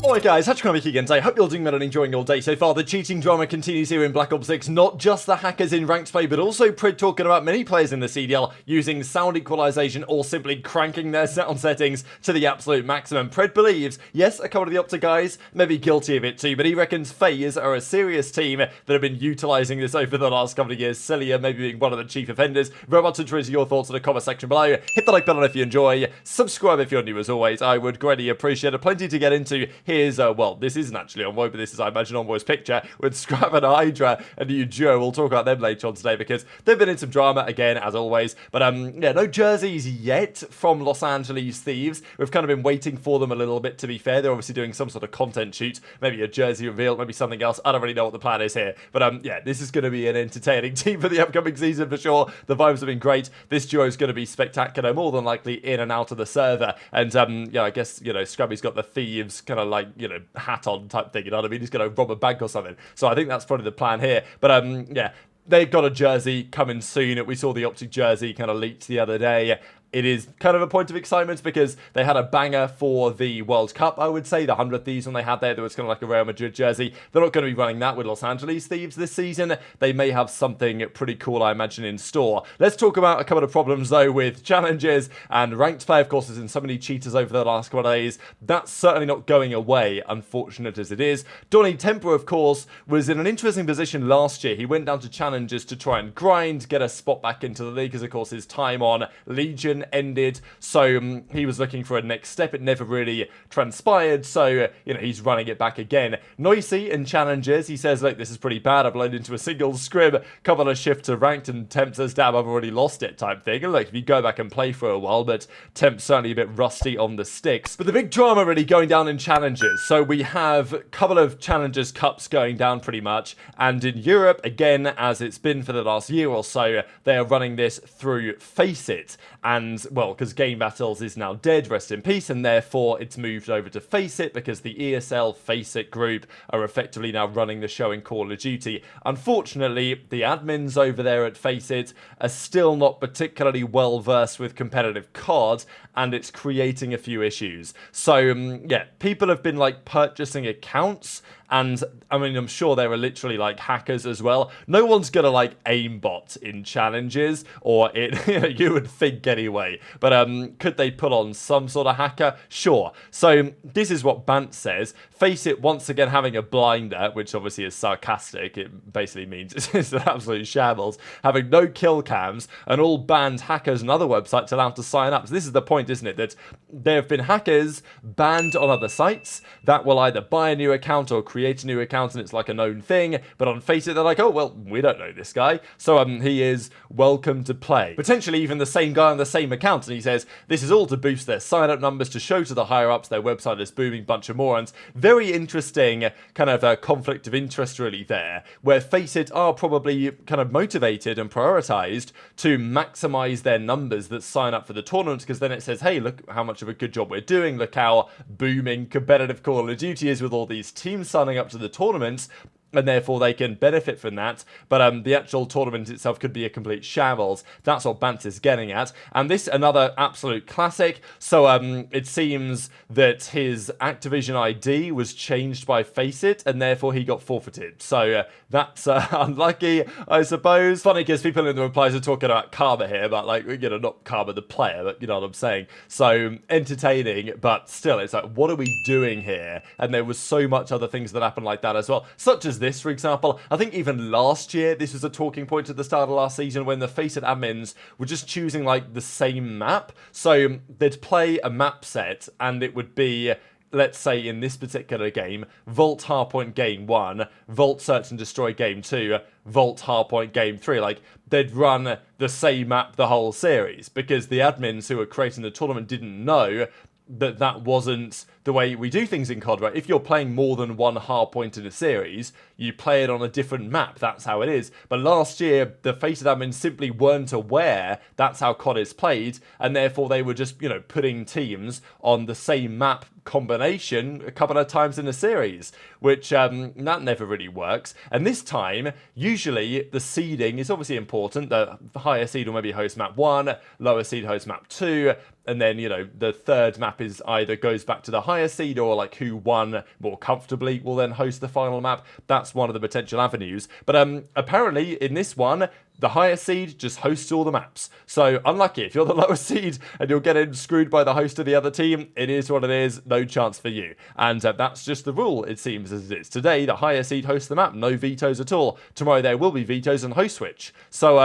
Alright guys, HyDra again today. Hope you're doing well and enjoying your day so far. The cheating drama continues here in Black Ops 6. Not just the hackers in ranked play, but also Prid talking about many players in the CDL using sound equalization or simply cranking their sound settings to the absolute maximum. Prid believes, yes, a couple of the OpTic guys may be guilty of it too, but he reckons FaZe are a serious team that have been utilizing this over the last couple of years. Cellium maybe being one of the chief offenders. Very much interested in your thoughts in the comment section below. Hit the like button if you enjoy. Subscribe if you're new as always. I would greatly appreciate it. Plenty to get into. Here's, well, this isn't actually Envoy, but this is, I imagine, Envoy's picture with Scrappy and HyDra and new duo. We'll talk about them later on today because they've been in some drama again, as always. But, yeah, no jerseys yet from Los Angeles Thieves. We've kind of been waiting for them a little bit, to be fair. They're obviously doing some sort of content shoot, maybe a jersey reveal, maybe something else. I don't really know what the plan is here. But, yeah, this is going to be an entertaining team for the upcoming season for sure. The vibes have been great. This duo is going to be spectacular, more than likely in and out of the server. And, yeah, I guess, you know, Scrappy's got the Thieves kind of like, you know, hat on type thing, you know what I mean? He's going to rob a bank or something. So I think that's probably the plan here. But, yeah, they've got a jersey coming soon. We saw the OpTic jersey kind of leaked the other day. It is kind of a point of excitement because they had a banger for the World Cup, I would say. The 100 Thieves one they had there was kind of like a Real Madrid jersey. They're not going to be running that with Los Angeles Thieves this season. They may have something pretty cool, I imagine, in store. Let's talk about a couple of problems, though, with challenges and ranked play. Of course, there's been so many cheaters over the last couple of days. That's certainly not going away, unfortunate as it is. Donny Temper, of course, was in an interesting position last year. He went down to challenges to try and grind, get a spot back into the league, because, of course, his time on Legion ended, so he was looking for a next step. It never really transpired, so you know, he's running it back again. Noisy in challenges, he says, look, this is pretty bad. I've blown into a single scrim, couple of shifts to ranked, and Temp says, damn, I've already lost it type thing. And look, if you go back and play for a while, but Temp's certainly a bit rusty on the sticks. But the big drama really going down in challenges. So we have a couple of challenges cups going down pretty much, and in Europe, again, as it's been for the last year or so, they are running this through FACEIT. And, well, because Game Battles is now dead, rest in peace, and therefore it's moved over to FACEIT because the ESL FACEIT group are effectively now running the show in Call of Duty. Unfortunately, the admins over there at FACEIT are still not particularly well versed with competitive COD, and it's creating a few issues. So, yeah, people have been like purchasing accounts, and I mean, I'm sure there are literally like hackers as well. No one's gonna like aimbot in challenges, or it, you would think anyway. But could they put on some sort of hacker? Sure. So this is what Bant says. FACEIT once again having a blinder, which obviously is sarcastic. It basically means it's an absolute shambles. Having no kill cams and all banned hackers and other websites allowed to sign up. So this is the point, isn't it? That there have been hackers banned on other sites that will either buy a new account or create a new account, and it's like a known thing. But on FACEIT, they're like, oh, well, we don't know this guy. So he is welcome to play. Potentially even the same guy on the same account. And he says, this is all to boost their sign-up numbers, to show to the higher-ups their website is booming, bunch of morons. Very interesting kind of a conflict of interest really there, where FACEIT are probably kind of motivated and prioritized to maximize their numbers that sign up for the tournament, because then it says, hey, look how much of a good job we're doing. Look how booming competitive Call of Duty is with all these teams signing up to the tournaments, and therefore they can benefit from that. But the actual tournament itself could be a complete shambles. That's what Bant is getting at. And this, another absolute classic. So it seems that his Activision ID was changed by FACEIT, and therefore he got forfeited. So that's unlucky, I suppose. Funny, because people in the replies are talking about Karma here, but like, you know, not Karma the player, but you know what I'm saying. So entertaining, but still, it's like, what are we doing here? And there was so much other things that happened like that as well, such as this, for example. I think even last year, this was a talking point at the start of last season when the FACEIT admins were just choosing like the same map. So they'd play a map set and it would be, let's say in this particular game, Vault Hardpoint Game 1, Vault Search and Destroy Game 2, Vault Hardpoint Game 3. Like, they'd run the same map the whole series because the admins who were creating the tournament didn't know that that wasn't the way we do things in COD, right? If you're playing more than one hardpoint in a series, you play it on a different map. That's how it is. But last year, the FACEIT admins simply weren't aware that's how COD is played, and therefore they were just, you know, putting teams on the same map combination a couple of times in a series, which that never really works. And this time, usually the seeding is obviously important. The higher seed will maybe host map 1, lower seed host map 2, and then, you know, the third map is either goes back to the higher seed or like who won more comfortably will then host the final map. That's one of the potential avenues. But apparently in this one, the higher seed just hosts all the maps. So unlucky. If you're the lower seed and you're getting screwed by the host of the other team, it is what it is. No chance for you. And that's just the rule, it seems, as it is. Today, the higher seed hosts the map. No vetoes at all. Tomorrow, there will be vetoes and host switch. So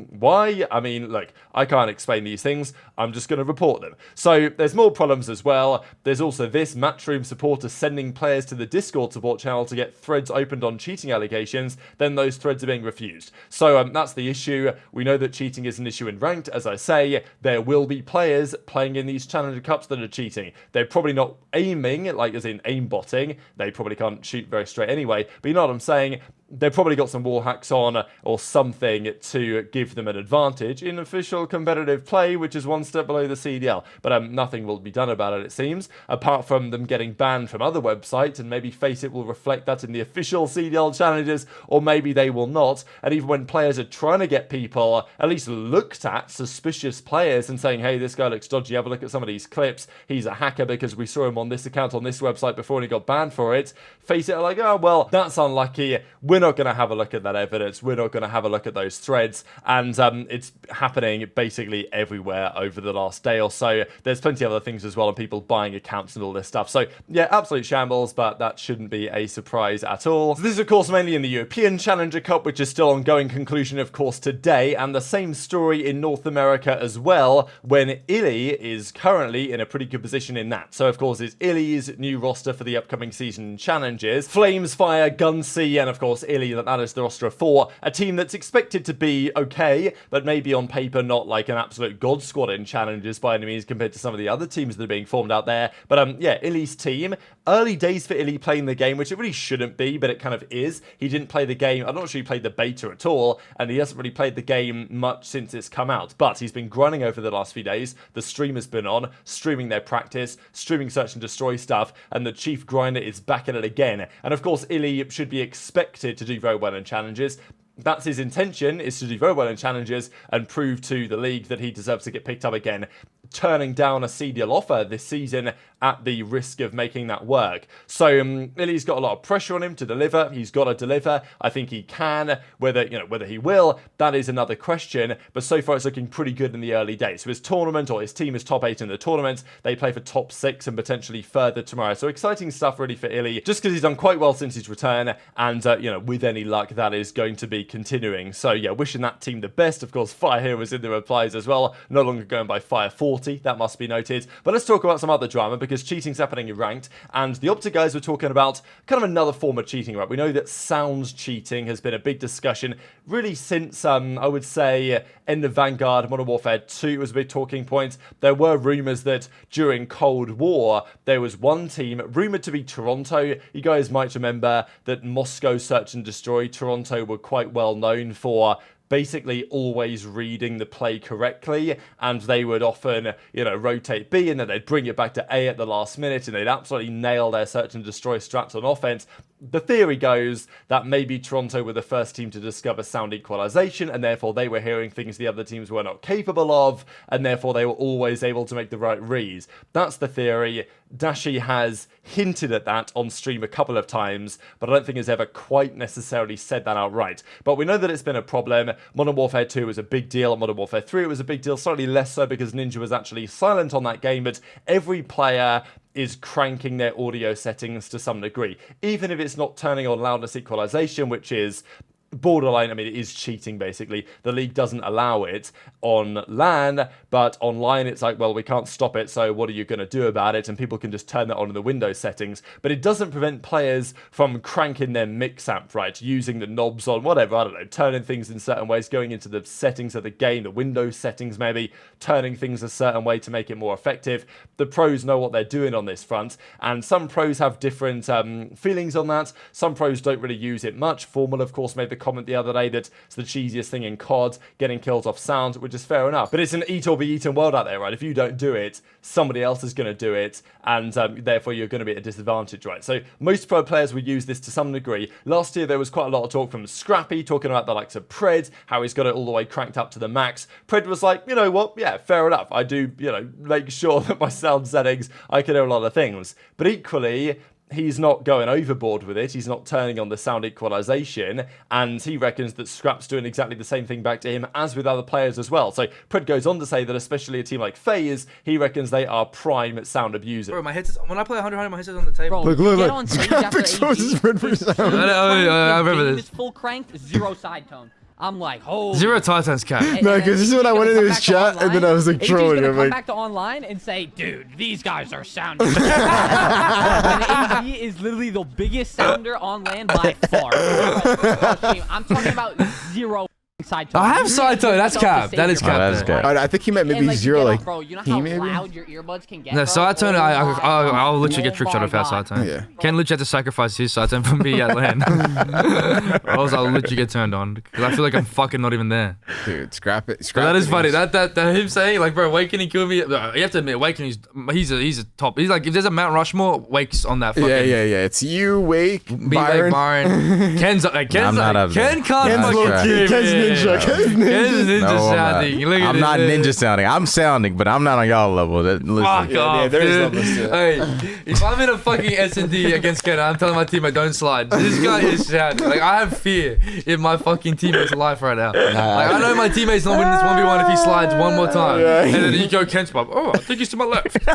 why? I mean, look, I can't explain these things. I'm just going to report them. So there's more problems as well. There's also this Matchroom supporter sending players to the Discord support channel to get threads opened on cheating allegations. Then those threads are being refused. So that's the issue. We know that cheating is an issue in ranked. As I say, there will be players playing in these Challenger Cups that are cheating. They're probably not aiming, like as in aimbotting. They probably can't shoot very straight anyway. But you know what I'm saying? They've probably got some wall hacks on or something to give them an advantage in official competitive play, which is one step below the CDL. But nothing will be done about it, it seems, apart from them getting banned from other websites, and maybe FaceIt will reflect that in the official CDL challenges, or maybe they will not. And even when players are trying to get people at least looked at, suspicious players, and saying, hey, this guy looks dodgy, have a look at some of these clips, he's a hacker because we saw him on this account on this website before and he got banned for it, FaceIt are like, oh, well, that's unlucky. We're not going to have a look at that evidence. We're not going to have a look at those threads. And it's happening basically everywhere over the last day or so. There's plenty of other things as well, and people buying accounts and all this stuff. So yeah, absolute shambles, but that shouldn't be a surprise at all. So this is of course mainly in the European Challenger Cup, which is still ongoing, conclusion of course today, and the same story in North America as well, when iLLeY is currently in a pretty good position in that. So of course it's iLLeY's new roster for the upcoming season challenges. Flames, Fire, Ghosty, and of course iLLeY, that is the roster of 4. A team that's expected to be okay, but maybe on paper not like an absolute god squad in challenges by any means compared to some of the other teams that are being formed out there. But yeah, iLLeY's team. Early days for iLLeY playing the game, which it really shouldn't be, but it kind of is. He didn't play the game. I'm not sure he played the beta at all, and he hasn't really played the game much since it's come out. But he's been grinding over the last few days. The stream has been on, streaming their practice, streaming search and destroy stuff, and the chief grinder is back at it again. And of course, iLLeY should be expected to do very well in challenges. That's his intention, is to do very well in challenges and prove to the league that he deserves to get picked up again, turning down a CDL offer this season at the risk of making that work. So iLLeY's got a lot of pressure on him to deliver. He's got to deliver. I think he can. Whether he will, that is another question. But so far it's looking pretty good in the early days. So his tournament, or his team, is top 8 in the tournament. They play for top 6 and potentially further tomorrow. So exciting stuff really for iLLeY, just because he's done quite well since his return, and with any luck that is going to be continuing. So yeah, wishing that team the best. Of course, Fire here was in the replies as well, no longer going by Fire 40, that must be noted. But let's talk about some other drama, because cheating's happening in ranked, and the OpTic guys were talking about kind of another form of cheating, right? We know that sounds cheating has been a big discussion really since I would say end of Vanguard, Modern Warfare 2 was a big talking point. There were rumours that during Cold War there was one team rumoured to be Toronto. You guys might remember that Moscow Search and Destroy Toronto were quite well known for basically always reading the play correctly, and they would often, rotate B and then they'd bring it back to A at the last minute, and they'd absolutely nail their search and destroy strats on offense. The theory goes that maybe Toronto were the first team to discover sound equalization, and therefore they were hearing things the other teams were not capable of, and therefore they were always able to make the right reads. That's the theory. Dashy has hinted at that on stream a couple of times, but I don't think has ever quite necessarily said that outright. But we know that it's been a problem. Modern Warfare 2 was a big deal. Modern Warfare 3 was a big deal, slightly less so because Ninja was actually silent on that game, but every player is cranking their audio settings to some degree, even if it's not turning on loudness equalization, which is borderline. I mean, it is cheating basically. The league doesn't allow it on LAN, but online it's like, well, we can't stop it, so what are you going to do about it? And people can just turn that on in the Windows settings, but it doesn't prevent players from cranking their mix amp, right? Using the knobs on whatever, I don't know, turning things in certain ways, going into the settings of the game, the Windows settings maybe, turning things a certain way to make it more effective. The pros know what they're doing on this front, and some pros have different feelings on that. Some pros don't really use it much. Formal, of course, made the comment the other day that it's the cheesiest thing in COD, getting kills off sound, which is fair enough. But it's an eat or be eaten world out there, right? If you don't do it, somebody else is going to do it, and therefore you're going to be at a disadvantage, right? So most pro players would use this to some degree. Last year there was quite a lot of talk from Scrappy talking about the likes of Pred, how he's got it all the way cranked up to the max. Pred was like, you know what, yeah, fair enough. I do, you know, make sure that my sound settings, I can do a lot of things. But equally, he's not going overboard with it. He's not turning on the sound equalization, and he reckons that Scrap's doing exactly the same thing back to him as with other players as well. So Pred goes on to say that especially a team like FaZe, he reckons they are prime sound abusers. Bro, my headset's, when I play 100, my headset's on the table. Bro, look. Scrap exposes Red for sound. I remember this. Full cranked, 0 side tone. I'm like, oh. 0 Titans cap. No, because this is when I went into his chat and then I was like trolling him. Come back to online and say, dude, these guys are sounding. And aBeZy is literally the biggest sounder on land by far. I'm talking about 0 side tone. I have side tone. That's cap. That is cap. That's good. I think he meant maybe like, 0, like, bro, you know how loud your earbuds can get. No, side tone. I'll literally get trick shot off our side tone. Yeah. Ken literally had to sacrifice his side tone for me at LAN. I'll literally get turned on because I feel like I'm fucking not even there. Dude, scrap it. That is funny. That him saying like, bro, Wakening killed me. You have to admit, Wakening, he's a top. He's like, if there's a Mount Rushmore, Wake's on that. Fucking, yeah. It's you, Wake, Byron. Ken's like, Ken can't fucking Ken's ninja. Ken's ninja sounding. I'm not ninja sounding. I'm sounding, but I'm not on y'all level. Fuck off, dude. Hey, if I'm in a fucking S&D against Ken, I'm telling my teammate, don't slide. This guy is sounding. Like, I have fear in my fucking teammate's life right now. Like, I know my teammate's not winning this 1v1 if he slides one more time. And then you go Ken's pop. Oh, I think he's to my left.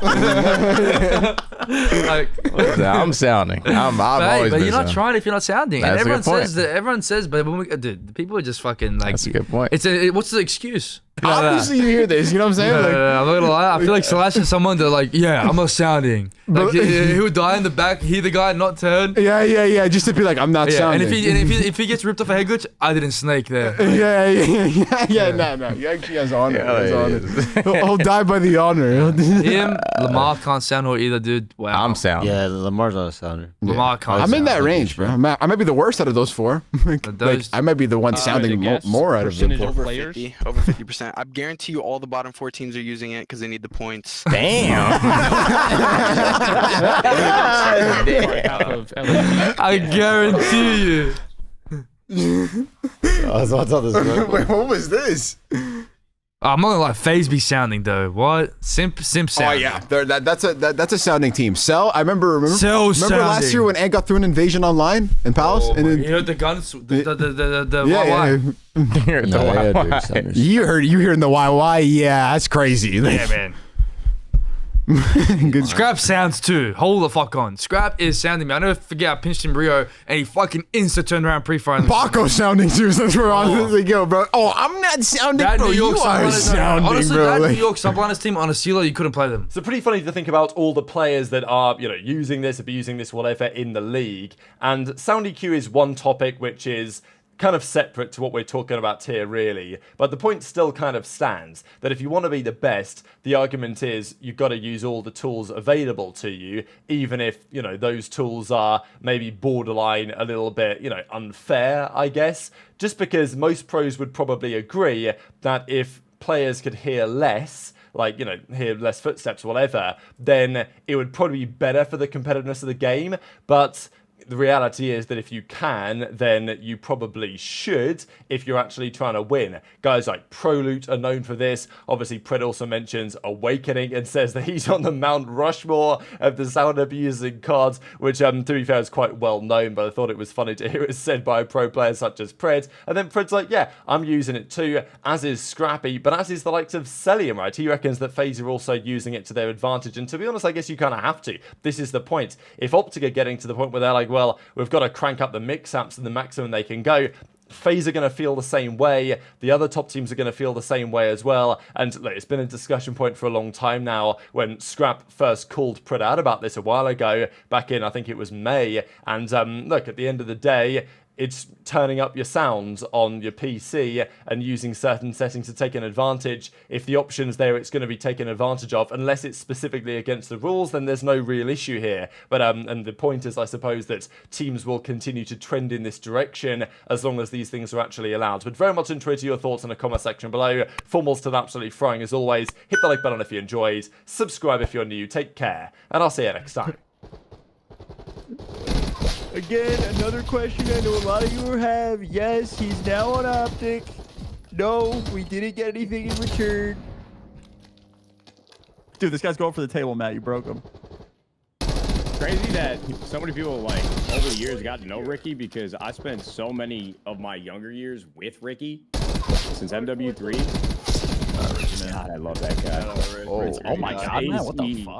Like, I'm sounding. I've always but been you're not sounding. trying if you're not sounding. That's and a good point. everyone says, but when we, dude, the people are just fucking like. That's a good point. What's the excuse? Obviously, you hear this. You know what I'm saying? No, I'm not gonna lie. I feel like Slash is someone that like, yeah, I'm not sounding. Like he would die in the back, hear the guy not turn. Yeah. Just to be like, I'm not sounding. And if he gets ripped off a head glitch, I didn't snake there. Yeah. No. He actually has honor. He'll die by the honor. Him, Lamar can't sound or either, dude. Wow. I'm sounding. Yeah, Lamar's not a sounder. Lamar can't. I'm in that sound. range, bro. I might be the worst out of those 4. Like, I might be the one sounding more out of them 4. Over 50%. I guarantee you all the bottom 4 teams are using it because they need the points. Damn. I guarantee you. What's all this? Wait, what was this? I'm not gonna lie, FaZe be sounding though. What? Simp sounding. Oh yeah, that's a sounding team. Cell, remember last year when Ant got through an invasion online in Palace? Oh, and then, you heard the guns, the You hearing the YY? Yeah, that's crazy. Yeah, man. Scrap sounds too. Hold the fuck on. Scrap is sounding, man. I never forget I pinched him Rio and he fucking turned around pre-fire. Baco sounding too, since we're honestly go, bro. Oh, I'm not sounding, that bro. New York You are sounding, honestly, bro. that Like, New York subliners team on a CDL, you couldn't play them. So pretty funny to think about all the players that are, you know, using this, abusing this, whatever, in the league. And sound EQ is one topic which is kind of separate to what we're talking about here, really. But the point still kind of stands that if you want to be the best, the argument is you've got to use all the tools available to you, even if, you know, those tools are maybe borderline a little bit, you know, unfair, I guess. Just because most pros would probably agree that if players could hear less, like, you know, hear less footsteps or whatever, then it would probably be better for the competitiveness of the game. But the reality is that if you can, then you probably should if you're actually trying to win. Guys like ProLoot are known for this. Obviously, Pred also mentions Awakening and says that he's on the Mount Rushmore of the sound abusing cards, which, to be fair, is quite well known, but I thought it was funny to hear it said by a pro player such as Pred. And then Pred's like, yeah, I'm using it too, as is Scrappy, but as is the likes of Cellium, right? He reckons that FaZe are also using it to their advantage, and to be honest, I guess you kind of have to. This is the point. If OpTic are getting to the point where they're like, well, we've got to crank up the mix amps to the maximum they can go, FaZe are going to feel the same way. The other top teams are going to feel the same way as well. And look, it's been a discussion point for a long time now. When Scrap first called Pred out about this a while ago, back in, I think it was May. And look, at the end of the day, it's turning up your sound on your PC and using certain settings to take an advantage. If the option's there, it's going to be taken advantage of. Unless it's specifically against the rules, then there's no real issue here. But and the point is, I suppose, that teams will continue to trend in this direction as long as these things are actually allowed. But very much enjoyed your thoughts in the comment section below. Formals to the absolutely throwing as always. Hit the like button if you enjoyed. Subscribe if you're new. Take care, and I'll see you next time. Again, another question I know a lot of you have. Yes, he's now on OpTic. No, we didn't get anything in return. Dude, this guy's going for the table, Matt. You broke him. Crazy that so many people, like, over the years got to know Ricky, because I spent so many of my younger years with Ricky since MW3. God, I love that guy. Oh my God, man, what the fuck?